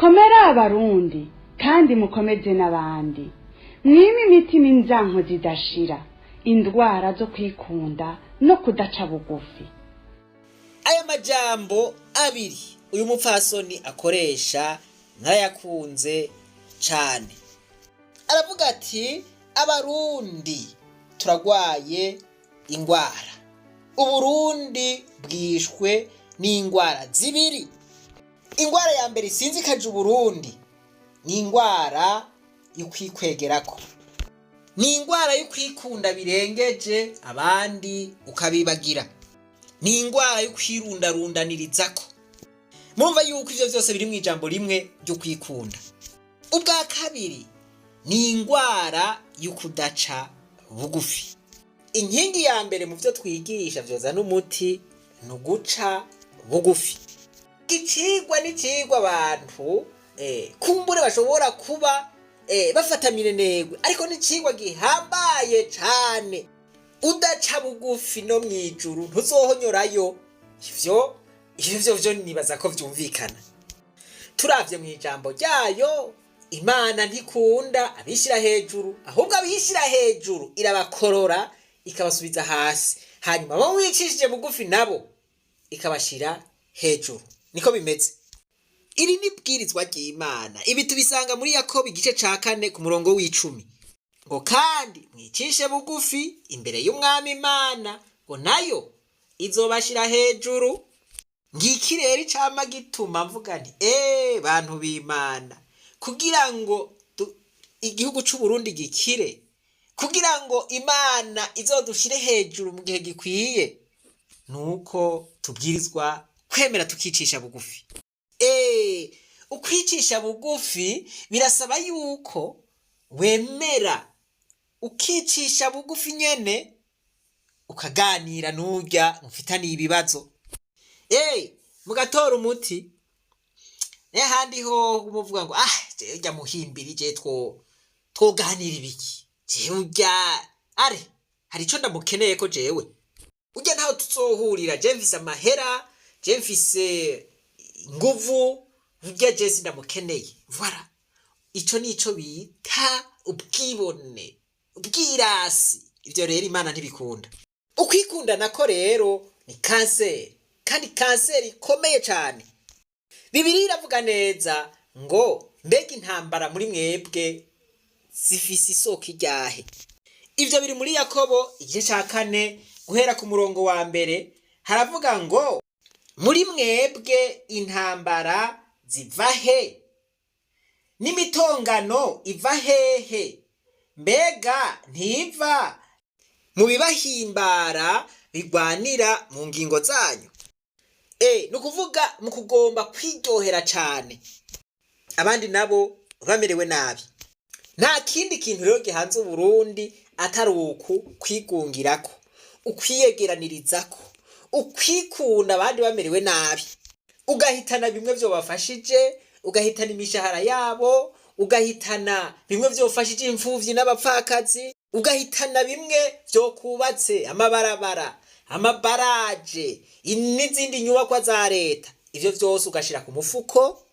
komera abarundi kandi mukomeze n'abandi, mwime imitima inzanko zidashira, indwara zo kwikunda no kudaca bugufi. Aya majambo abiri uyu mupfasoni akoresha ntayakunze cane. Aravuga ati abarundi turagwaye ingwara. Uburundi bwishwe n'ingwara zibiri. Ingwara ya mbere isinzikaje Uburundi ni ingwara y'ukwikwegerako. Ni ingwara y'ukwikunda birengeje abandi ukabibagira. Ni ingwara y'ukwirundarundanirizako. Murumva yuko ivyo vyose biri mu ijambo rimwe ryo kwikunda. Ubwa kabiri ni ingwara y'ukudaca bugufi. Inkingi ya mbere mu vyo twigisha vyoza n'umuti no guca bugufi. Icigwa n'icigwa abantu kumbure bashobora kuba bafata minenegwe, ariko n'icigwa gihambaye cane. Udaca bugufi no mwijuru ntuzohonyorayo. Ivyo nibaza ko vyumvikana. Turavye mu ijambo ryayo, Imana ntikunda abishira hejuru, ahubwo abishira hejuru irabakorora ikabasubiza hasi, hanyuma abo wicishije bugufi nabo ikabashira hejuru. Niko bimeze. Iri ni bwirizwa ry'Imana. Ibi tubisanga muri Yakobo igice ca 4 ku murongo w'10. Ngo kandi mwicishe bugufi imbere y'Umwami Imana, ngo nayo izobashira hejuru. Ngiki rero icama gituma mvuga nti bantu b'Imana, kugira ngo igihugu c'u Burundi gikire, kugira ngo Imana izodushire hejuru mu gihe gikwiye, nuko tubwirizwa kwemera tukicisha bugufi. Ukwicisha bugufi birasaba yuko wemera ukicisha bugufi nyene, ukaganira n'urya mufitaniye ibibazo. Mugatora umuti. Handi ho umuvuga ngo jya muhimbiri je twoganira ibiki. Je urya hari ico ndamukeneye ko jewe. Urya ntaho tuzohurira, je mfise amahera, je mfise nguvu, urya je sindamukeneye. Voilà. Ico nico bita ubwibone, ubwirasi. Ivyo rero Imana ntibikunda. Ukwikunda nako rero ni kanseri, kandi kanseri ikomeye cyane. Bibiliya iravuga neza ngo mbega intambara muri mwebwe zifise isoko iryahe. Ivyo biri muri Yakobo igice ca 4 guhera ku murongo wa mbere. Haravuga ngo muri mwebwe intambara ziva he? N'imitongano iva hehe? Mbega ntiva mu bibahimbara bigwanira mu ngingo zanyu? Nukuvuga mu kugomba kwiryohera cyane, abandi nabo bamerewe nabi. Nta kindi kintu rero gihanze Uburundi atari uku kwigungirako, ukwiyegeranirizako, ukwikunda abandi bamerewe nabi. Ugahitana bimwe vyo bafashije, ugahitana imishahara yabo, ugahitana bimwe vyo bafashije imfuvyi n'abapfakazi, ugahitana bimwe vyo kubatse amabarabara, amabaraje, n'izindi nyubakwa za leta. Ivyo vyose ugashira ku mufuko,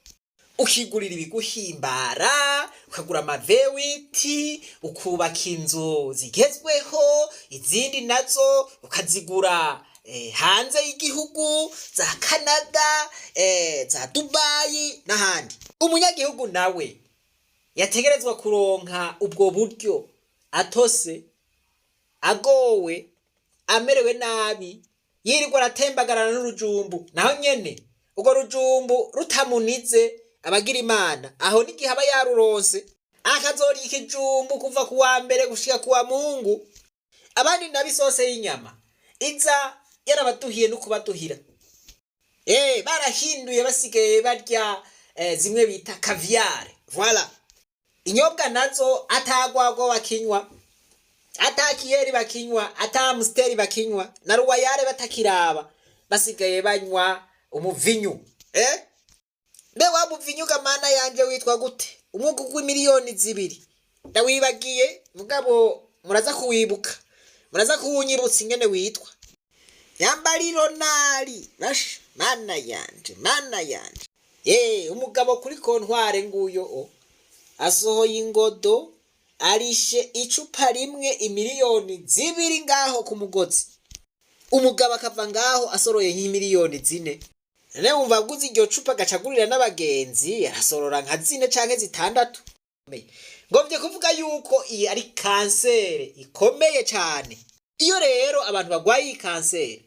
ukigurira ibiguhimbara, ukagura amavewiti, ukubaka inzu zigezweho, izindi nazo ukazigura hanze y'igihugu, za Canada, za Dubai n'ahandi. Umunyagihugu nawe yategerezwa kuronka ubwo buryo, atose, agowe, amerewe nabi, yirirwa aratembagarana n'urujumbu. Naho nyene ubwo rujumbu rutamunize abagira Imana, aho n'igihe aba yaruronse akazorya ikijumbu kuva ku wa mbere gushika ku wa Mungu. Abandi nabisose y'inyama iza yarabaduhiye no kubaduhira. Barahinduye basigaye barya zimwe bita caviar. Voilà. Inyobwa nazo atagwagwa bakinywa, atakiyeri bakinywa, atamsteri bakinywa, na ruwayare batakiraba, basigaye banywa umuvinyu. Mbe wa muvinyu gamana yanje witwa gute? Umwuga w'imiliyoni 2. Ndawibagiye mugabo muraza kuwibuka, muraza kuwunyibutsa ingene witwa. Yambariro nali mana yanje. umugabo kuri kontware nguyo asohoye ingodo arishe icupa rimwe imiliyoni 2 ngaho ku mugozi. Umugabo akava ngaho asoroye nk'imiliyoni 4. None wumva aguze iryo cupa gacagurira n'abagenzi arasorora nka 4 canke 6. Ngomvye kuvuga yuko iyi ari kansere ikomeye cyane. Iyo rero abantu bagwaye iyi kansere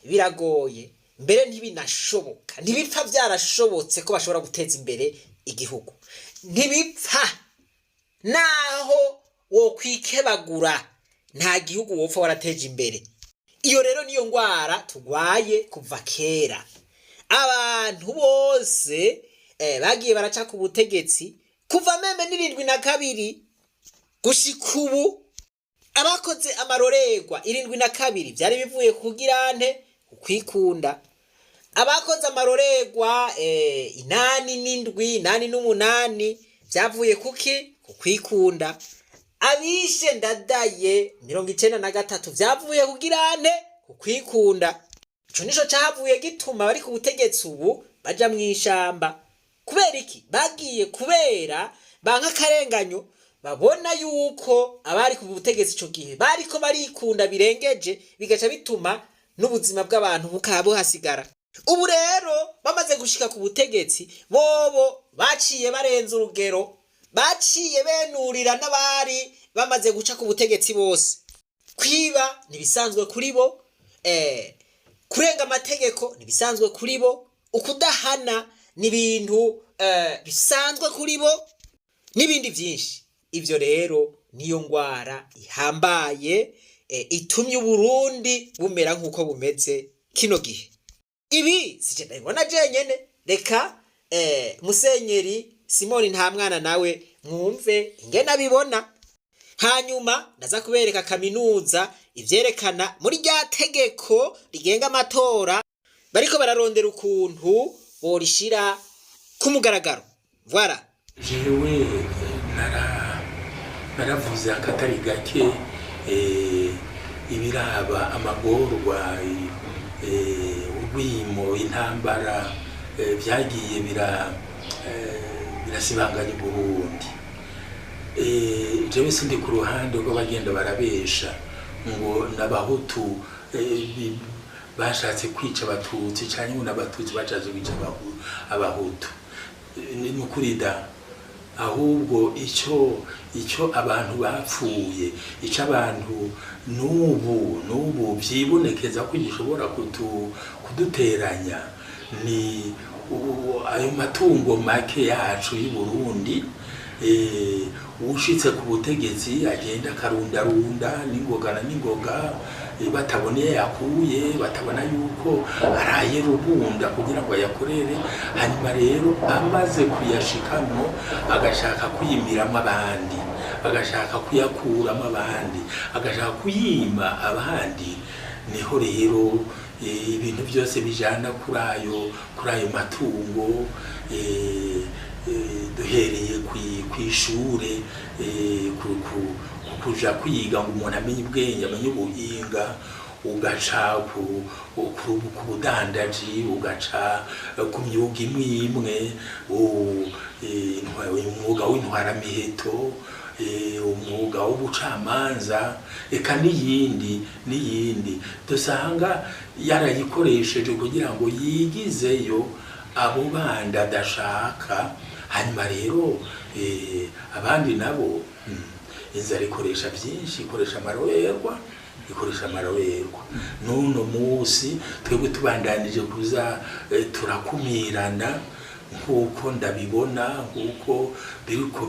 biragoye, mbere ntibinashoboka, ntibipfa byarashobotse ko bashobora guteza imbere igihugu. Ntibipfa naho wo kwikebagura nta gihugu wopfa warateje imbere. Iyo rero niyo ngwara tugwaye kuva kera. Abantu bose bagiye baraca ku butegetsi kuva meme n'irindwi na kabiri gushika ubu. Abakoze amarorerwa 72 byari bivuye kugirante kwikunda. Abakoze amarorerwa 8 byavuye kuki kwikunda. Abishe ndadaye 93 byavuye kugirante kwikunda. Ico nico cyavuye gituma bari ku butegetsi ubu baja mwishamba. Kubera iki? Bagiye kubera banka karenganyo, babona yuko abari ku butegetsi ico gihe bariko barikunda birengeje, bigaca bituma n'ubuzima bw'abantu bukabo hasigara. Ubu rero bamaze gushika ku butegetsi bobo baciye barenza urugero, baciye benurira n'abari bamaze guca ku butegetsi bose. Kwiba nibisanzwe kuri bo, kurenga amategeko nibisanzwe kuri bo, ukudahana n'ibintu bisanzwe kuri bo, n'ibindi byinshi. Ivyo rero niyo ngwara ihambaye itumye Burundi bumera nkuko bumeze kino gihe. Ibi sije ndabibona jenyene, reka Musenyeri Simoni Ntamwana nawe mwumve ingene abibona. Hanyuma ndaza kubereka kaminuza ivyerekana muri rya tegeko rigenga amatora bariko bararondera ukuntu borishira ku mugaragaro. Voilà. Jewe naravuze akatari gake ibiraba amagorwa urwimo intambara byagiye birasibanganya Burundi. Jewe sindi ku ruhande rwo bagenda barabesha ngo n'abahutu bashatse kwica abatutsi cyane ngo n'abatutsi bashatse kwica abahutu. Ni mukurida ahubwo icyo abantu bapfuye, icyo abantu n'ubu byibonekeza ko gishobora kuduteranya ni ayo matungo make yacu y'u Burundi. Ushitse ku butegetsi agenda akarundarunda n'ingoga bataboneye yakuye, batabona yuko araye rubunda kugira ngo ayakorere. Hanyuma rero amaze kuyashikamo agashaka kuyimiramo abandi, agashaka kuyakuramo abandi, agashaka kuyima abandi. Niho rero ibintu byose bijana kuri ayo matungo. Duhereye kwishure kuja kwiga ngo umuntu amenye ubwenge, amenye ubuhinga, ugaca ku budandaji, ugaca ku myuga imwe umwuga w'intwaramiheto, umwuga w'ubucamanza, eka n'iyindi dusanga yarayikoresheje kugira ngo yigizeyo abo bandi adashaka. Hanyuma rero abandi nabo inzara ikoresha byinshi, ikoresha amarorerwa. Nuno musi twebwe tubandanije kuza turakumirana nkuko ndabibona, nkuko biriko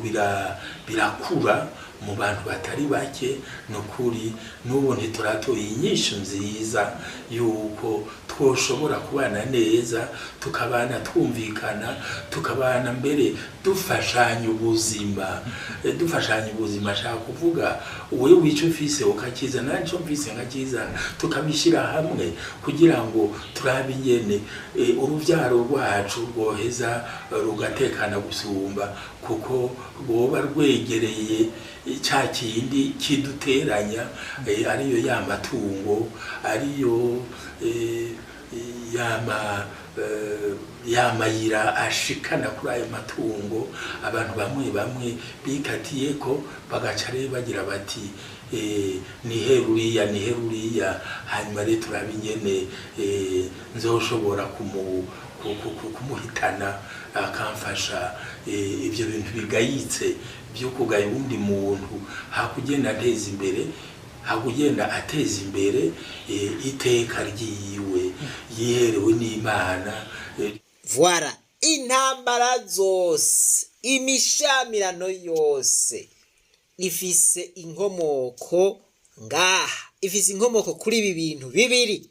birakura mu bantu batari bake. Nukuri n'ubu ntituratoye inyishu nziza yuko twoshobora kubana neza, tukabana twumvikana, tukabana mbere dufashanya ubuzima. Ashaka kuvuga wewe wico ufise ukakiza nanco mfise nkakizana, tukabishira hamwe kugira ngo turabe ingene uruvyaro rwacu rwoheza rugatekana gusumba, kuko rwoba rwegereye cya kindi kiduteranya, ariyo ya matungo, ariyo yamayira ashikana kuri ayo matungo abantu bamwe bamwe bikatiye ko bagaca rero bagira bati ni heruriya hanyuma rero turabinyene nzoshobora kumuhitana akamfasha ibyo bintu bigayitse byo kugaya undi muntu hakugenda ateza imbere iteka ryiwe yiherewe n'Imana. Voilà, intambara zose, imishamirano yose ifise inkomoko ngaha, ifise inkomoko kuri ibi bintu bibiri: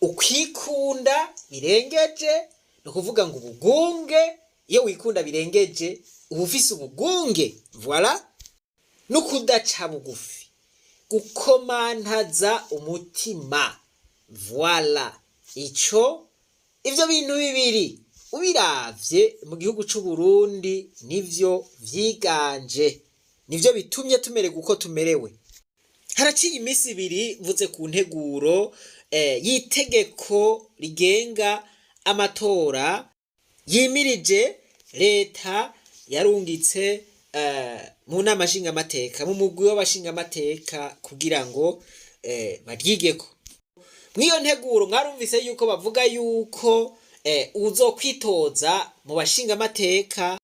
ukwikunda birengeje, no kuvuga ngo ubugunge. Iyo wikunda birengeje uba ufise ubugunge. Voilà, no kudaca bugufi, gukomantaza umutima. Voilà, ivyo bintu bibiri ubiravye mu gihugu c'u Burundi nivyo vyiganje, nivyo bitumye tumererwa uko tumerewe. Haraciye iminsi ibiri mvuze ku nteguro y'itegeko rigenga amatora yimirije leta yarungitse mu nama nshingamateka, mu mugwi w'abashingamateka kugira ngo baryigeko. Mw'iyo nteguro mwarumvise yuko bavuga yuko uzokwitoza mu bashingamateka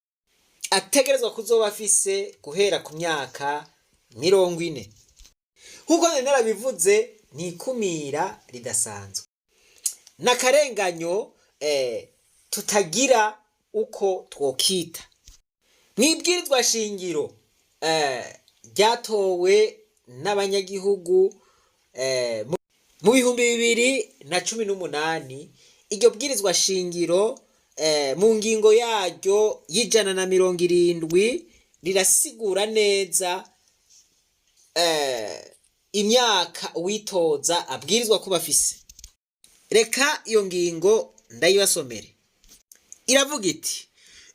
ategerezwa kuzoba afise guhera ku myaka 40. Nkuko narabivuze, ni ikumira ridasanzwe, n'akarenganyo tutagira uko twokita. Mw'ibwirizwa shingiro ryatowe n'abanyagihugu mu 2018, iryo bwirizwa shingiro mu ngingo yaryo y'170 rirasigura neza imyaka uwitoza abwirizwa kuba afise. Reka iyo ngingo ndayibasomere. Iravuga iti: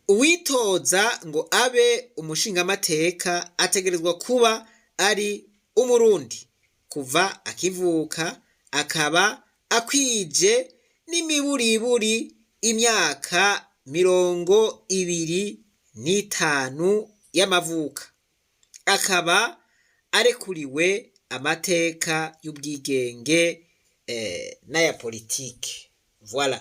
uwitoza ngo abe umushingamateka ategerezwa kuba ari umurundi kuva akivuka, akaba akwije n'imiburiburi imyaka 25 y'amavuka, akaba arekuriwe amateka y'ubwigenge n'aya politike. Voilà,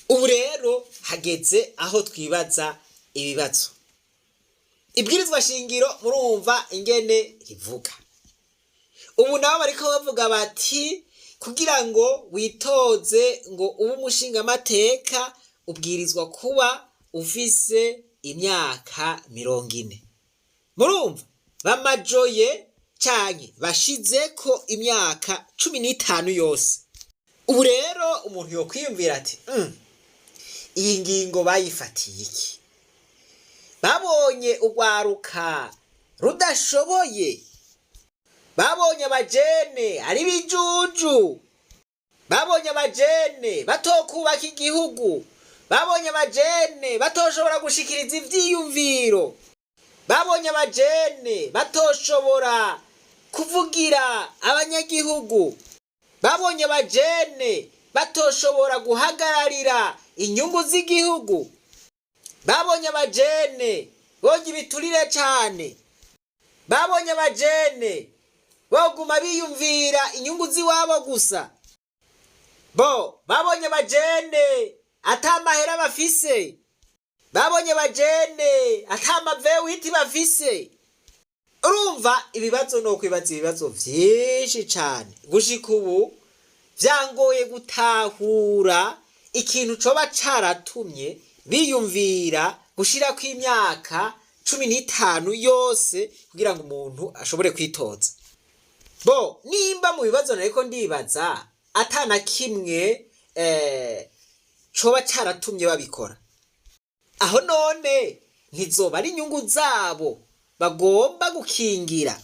ubu rero hageze aho twibaza ibibazo. Ibwirizwa shingiro murumva ingene rivuga. Ubu nabo bariko bavuga bati kugira ngo witoze ngo ube umushingamateka ubwirizwa kuba ufise imyaka 40. Murumva bamajoye canke bashizeko imyaka 15 yose. Ubu rero umuntu yokwiyumvira ati iyi ngingo bayifatiye iki? Babonye urwaruka rudashoboye, babonye abajene ari bijuju, babonye abajene batokubaka igihugu, babonye abajene batoshobora gushikiriza ivyiyumviro, babonye abajene batoshobora kuvugira abanyagihugu, babonye abajene batoshobora guhagararira inyungu z'igihugu, babonye abajene boga ibiturire cane, babonye abajene boguma biyumvira inyungu ziwabo gusa, babonye abajene ata mahera bafise, babonye abajene ata mavewiti bafise. Urumva ibibazo no kwibaza ibibazo vyinshi cane. Gushika ubu vyangoye gutahura ikintu coba caratumye biyumvira gushirako imyaka 15 yose kugira ngo umuntu ashobore kwitoza. Nimba mu bibazo nariko ndibaza atana kimwe coba caratumye babikora, aho none ntizoba ari inyungu zabo bagomba gukingira?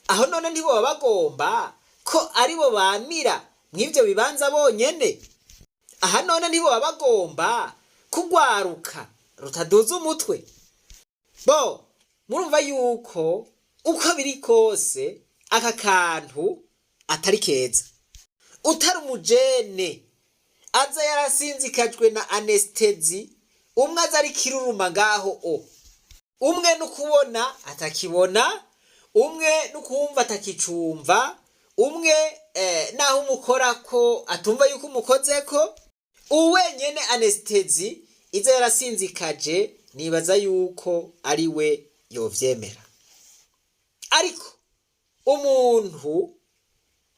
Aho none ntibo bagomba ko aribo bamira mw'ivyo bibanza bonyene? Aha none ntibo bagomba kugwaruka rutaduza umutwe? Murumva yuko uko biri kose aka kantu atari keza. Utari umujene aza yarasinzikajwe na anestezi, umwe aza ari kiruruma ngaho umwe n'ukubona atakibona, umwe n'ukumva atakicumva, umwe naho umukorako atumva yuko umukozeko, uwenyene anestezi iza yarasinzikaje, nibaza yuko ari we yovyemera. Ariko umuntu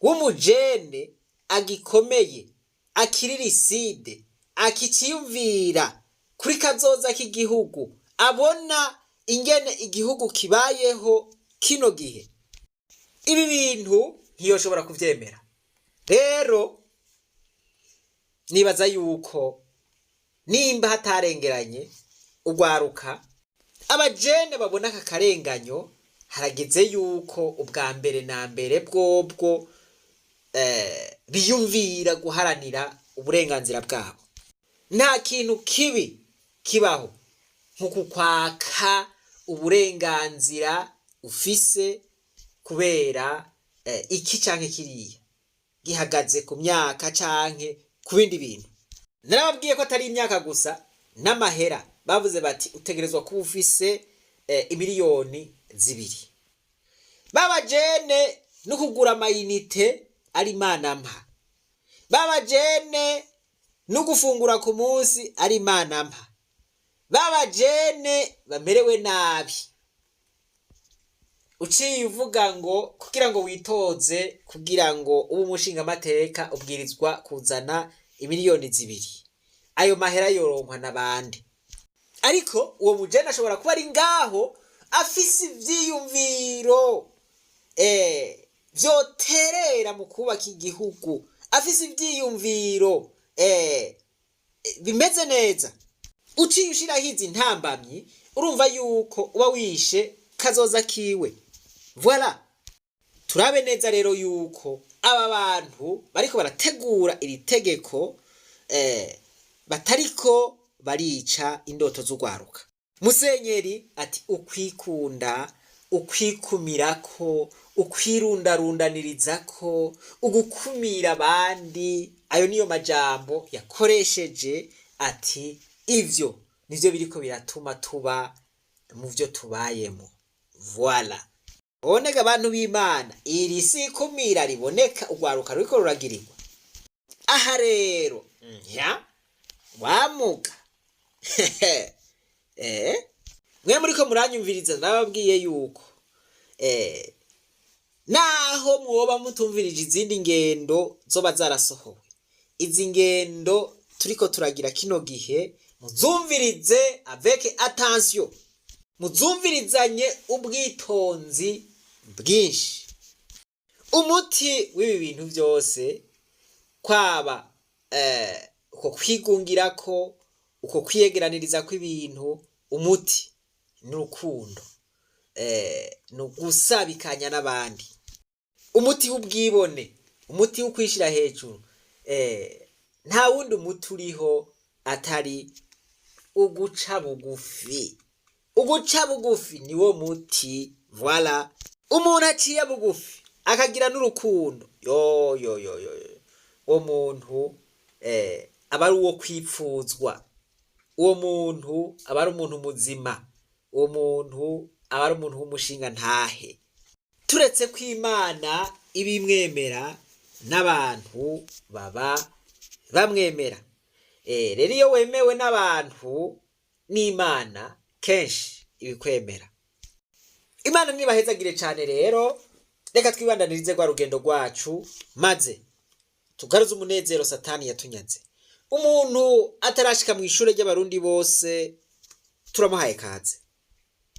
w'umujene agikomeye, akiririside, akiciyumvira kuri kazoza k'igihugu, abona ingene igihugu kibayeho kino gihe, ibi bintu ntiyoshobora kuvyemera. Rero nibaza yuko nimba hatarengeranye urwaruka, abajene babona aka karenganyo, harageze yuko ubwa mbere na mbere bwobwo biyumvira guharanira uburenganzira bwabo. Nta kintu kibi kibaho nko kwaka uburenganzira ufise kubera iki canke kiriya, gihagaze ku myaka canke ku bindi bintu. Narababwiye ko atari imyaka gusa, n'amahera bavuze bati utegerezwa kuba ufise imiliyoni 2. Babajene no kugura amayinite ari Imana mpa, babajene no gufungura ku munsi ari Imana mpa, babajene bamerewe nabi. Uciye uvuga ngo kugira ngo witoze, kugira ngo ube umushinga amateka ubwirizwa kuzana imiliyoni 2. Ayo mahera yoronkwa n'abandi. Ariko uwo mujene ashobora kuba ari ngaho afise ivyiyumviro vyoterera mu kubaka igihugu, afise ivyiyumviro bimeze neza. Uciye ushiraho izi ntambamyi, urumva yuko uba wishe kazoza kiwe. Voilà. Turabe neza rero yuko aba bantu bariko barategura iri tegeko batariko barica indoto z'urwaruka. Musenyeri ati ukwikunda, ukwikumirako, ukwirundarundanirizako, ugukumira abandi. Ayo niyo majambo yakoresheje, ati ivyo nivyo biriko biratuma tuba mu vyo tubayemo. Voilà. Onega abantu b'Imana, iri si kumira riboneka urwaruka ruriko ruragirirwa. Aha rero wamuga mwe muriko muranyumviriza, nababwiye yuko naho mwoba mutumvirije izindi ngendo zoba zarasohowe, izi ngendo turiko turagira kino gihe muzumvirize avec attention, muzumvirizanye ubwitonzi bwinshi. Umuti w'ibi bintu byose kwaba uko kwigungirako, uko kwiyegeraniriza kw'ibintu, umuti n'urukundo, no gusabikanya n'abandi, umuti w'ubwibone, umuti wo kwishira hejuru. Nta wundi umuti uriho atari uguca bugufi. Uguca bugufi niwo muti. Voilà. Umuntu aciye bugufi akagira n'urukundo, uwo muntu aba ari uwo kwipfuzwa, uwo muntu aba ari umuntu muzima, uwo muntu aba ari umuntu w'umushinga ntahe. Turetse ko Imana ibimwemera n'abantu baba bamwemera. Rero iyo wemewe n'abantu n'Imana kenshi ibikwemera. Imana nibahezagire cyane. Rero reka twibandanirize kwa rugendo rwacu, maze tugaruze umunezero Satani yatunyaze. Umuntu atarashika mu ishure ry'abarundi bose turamuhaye kaze.